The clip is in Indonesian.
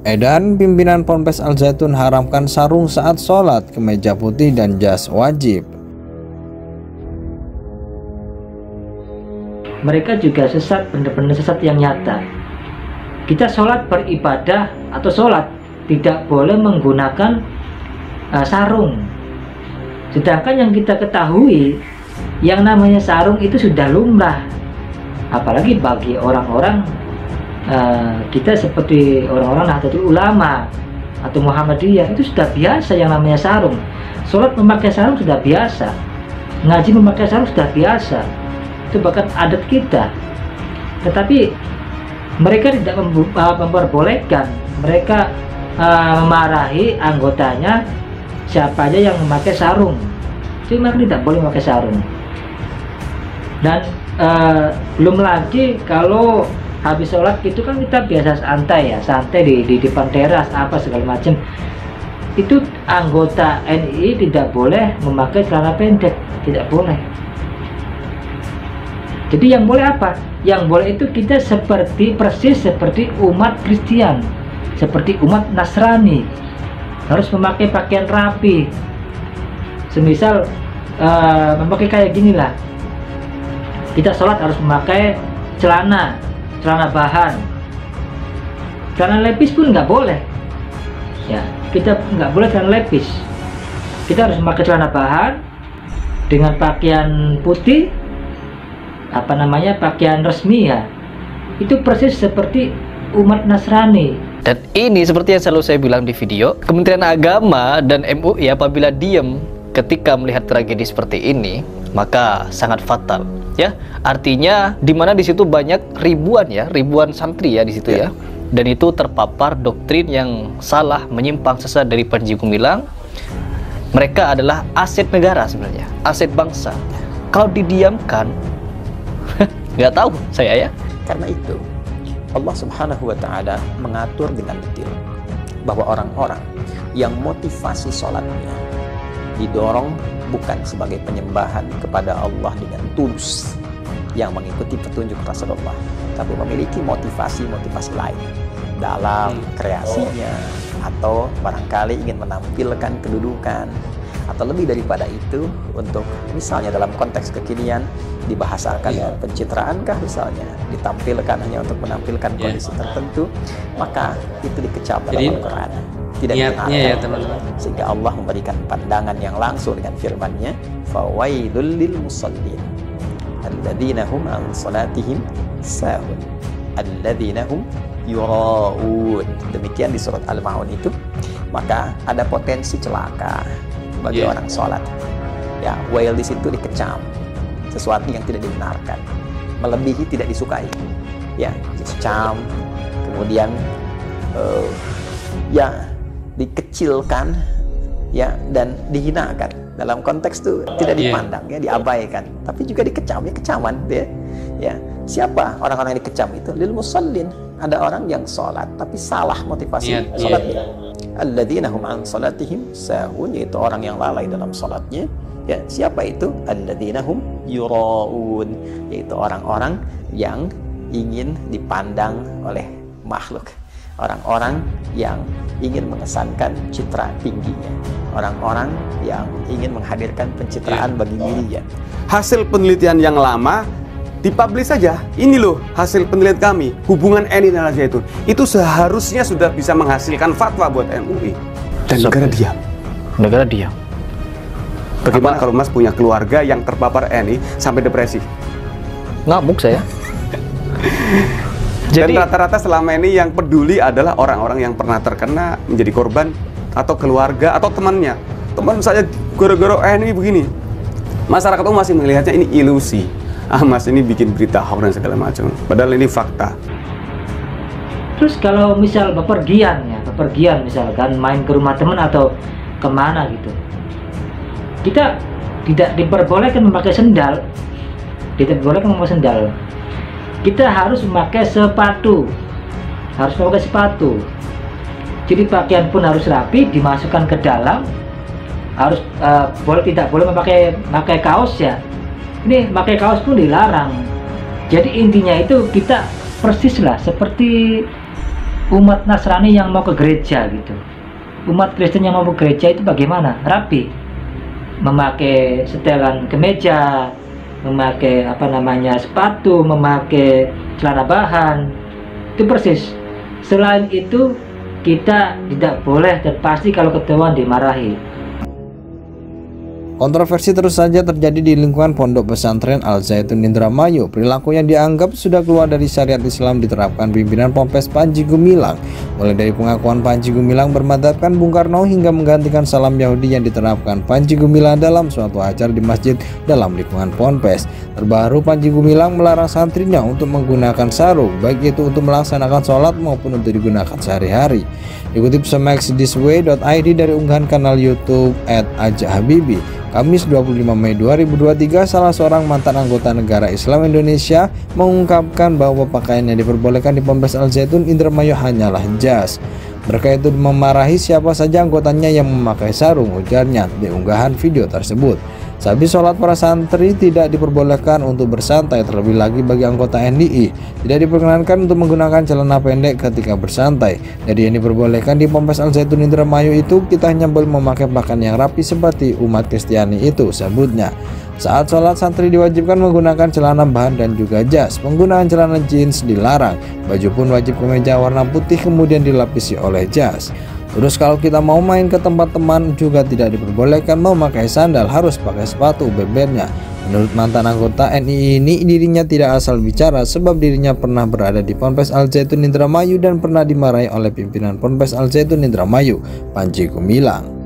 Edan pimpinan Ponpes Al Zaitun haramkan sarung saat sholat, kemeja putih dan jas wajib. Mereka juga sesat, benar-benar sesat yang nyata. Kita sholat beribadah atau sholat tidak boleh menggunakan sarung. Sedangkan yang kita ketahui, yang namanya sarung itu sudah lumrah. Apalagi bagi orang-orang kita seperti orang-orang Nahdlatul Ulama atau Muhammadiyah, itu sudah biasa yang namanya sarung. Sholat memakai sarung sudah biasa, ngaji memakai sarung sudah biasa, itu bahkan adat kita. Tetapi mereka tidak memperbolehkan, mereka memarahi anggotanya siapa aja yang memakai sarung. Jadi mereka tidak boleh memakai sarung. Dan belum lagi kalau habis sholat itu kan kita biasa santai ya, santai di depan teras apa segala macam. Itu anggota NII tidak boleh memakai celana pendek, tidak boleh. Jadi yang boleh apa? Yang boleh itu kita persis seperti umat Kristen, seperti umat Nasrani, harus memakai pakaian rapi. Semisal memakai kayak gini lah, kita sholat harus memakai celana bahan, celana lepis pun nggak boleh ya, kita nggak boleh celana lepis, kita harus memakai celana bahan dengan pakaian putih, pakaian resmi ya. Itu persis seperti umat Nasrani. Dan ini seperti yang selalu saya bilang di video, Kementerian Agama dan MUI apabila diam ketika melihat tragedi seperti ini, maka sangat fatal ya. Artinya dimana di situ banyak ribuan santri ya di situ ya. Dan itu terpapar doktrin yang salah, menyimpang sesat dari Panji Gumilang. Mereka adalah aset negara sebenarnya, aset bangsa. Kalau didiamkan, nggak tahu saya ya. Karena itu Allah Subhanahu wa Ta'ala mengatur dengan detail bahwa orang-orang yang motivasi sholatnya didorong bukan sebagai penyembahan kepada Allah dengan tulus yang mengikuti petunjuk Rasulullah, tapi memiliki motivasi lain dalam kreasinya, atau barangkali ingin menampilkan kedudukan, atau lebih daripada itu untuk misalnya dalam konteks kekinian dibahasakan dengan pencitraankah misalnya, ditampilkan hanya untuk menampilkan kondisi tertentu, maka itu dikecam dalam Al-Quran, tidak dibenarkan. Sehingga Allah memberikan pandangan yang langsung dengan firman-Nya, fawailul lil musallin alladzina hum an salatihim sahun alladzina hum yura'un. Demikian di surat Al-Maun itu. Maka ada potensi celaka bagi orang sholat ya. Wail di situ dikecam, sesuatu yang tidak dibenarkan, melebihi tidak disukai ya, dikecam, kemudian ya dikecilkan ya, dan dihinakan. Dalam konteks itu tidak dipandang ya, diabaikan, tapi juga dikecam ya, kecaman ya. Siapa orang-orang yang dikecam itu? Lil musallin, ada orang yang sholat tapi salah motivasi sholatnya. Alladzina hum an salatihim sahun, yaitu orang yang lalai dalam sholatnya ya. Siapa itu? Alladzina hum yura'un, yaitu orang-orang yang ingin dipandang oleh makhluk, orang-orang yang ingin mengesankan citra tingginya, orang-orang yang ingin menghadirkan pencitraan bagi dirinya. Hasil penelitian yang lama dipublish saja. Ini loh hasil penelitian kami, hubungan NII dan Al Zaitun. Itu seharusnya sudah bisa menghasilkan fatwa buat MUI. Dan negara diam. Negara diam. Bagaimana kalau Mas punya keluarga yang terpapar NII sampai depresi? Ngamuk saya. Jadi rata-rata selama ini yang peduli adalah orang-orang yang pernah terkena, menjadi korban, atau keluarga, atau temannya. Teman saya gara-gara NII begini. Masyarakat itu masih melihatnya ini ilusi. Mas ini bikin berita hoax dan segala macam. Padahal ini fakta. Terus kalau misal bepergian misalkan main ke rumah teman atau kemana gitu, kita tidak diperbolehkan memakai sendal. Tidak diperbolehkan memakai sendal. Kita harus memakai sepatu. Jadi pakaian pun harus rapi, dimasukkan ke dalam. Harus tidak boleh memakai kaos ya. Ini pakai kaos pun dilarang. Jadi intinya itu kita persis lah seperti umat Nasrani yang mau ke gereja gitu. Umat Kristen yang mau ke gereja itu bagaimana? Rapi, memakai setelan kemeja, memakai sepatu, memakai celana bahan, itu persis. Selain itu kita tidak boleh, dan pasti kalau ketahuan dimarahi. Kontroversi terus saja terjadi di lingkungan Pondok Pesantren Al Zaitun Indramayu. Perilaku yang dianggap sudah keluar dari syariat Islam diterapkan pimpinan Ponpes Panji Gumilang. Mulai dari pengakuan Panji Gumilang bermadhabkan Bung Karno hingga menggantikan salam Yahudi yang diterapkan Panji Gumilang dalam suatu acara di masjid dalam lingkungan Ponpes. Terbaru, Panji Gumilang melarang santrinya untuk menggunakan sarung, baik itu untuk melaksanakan sholat maupun untuk digunakan sehari-hari. Dikutip semaxthisway.id dari unggahan kanal YouTube @ajahabibi, Kamis 25 Mei 2023, salah seorang mantan anggota Negara Islam Indonesia mengungkapkan bahwa pakaian yang diperbolehkan di Ponpes Al Zaitun Indramayu hanyalah jas. Mereka itu memarahi siapa saja anggotanya yang memakai sarung, ujarnya di unggahan video tersebut. Sehabis sholat, para santri tidak diperbolehkan untuk bersantai, terlebih lagi bagi anggota NDI tidak diperkenankan untuk menggunakan celana pendek ketika bersantai. Jadi yang diperbolehkan di Ponpes Al Zaitun Indramayu itu kita hanya boleh memakai pakaian yang rapi seperti umat Kristiani itu, sebutnya. Saat sholat, santri diwajibkan menggunakan celana bahan dan juga jas. Penggunaan celana jeans dilarang. Baju pun wajib kemeja warna putih kemudian dilapisi oleh jas. Terus kalau kita mau main ke tempat teman juga tidak diperbolehkan memakai sandal, harus pakai sepatu, bebernya. Menurut mantan anggota NII ini, dirinya tidak asal bicara sebab dirinya pernah berada di Ponpes Al Zaitun Indramayu dan pernah dimarahi oleh pimpinan Ponpes Al Zaitun Indramayu, Panji Gumilang.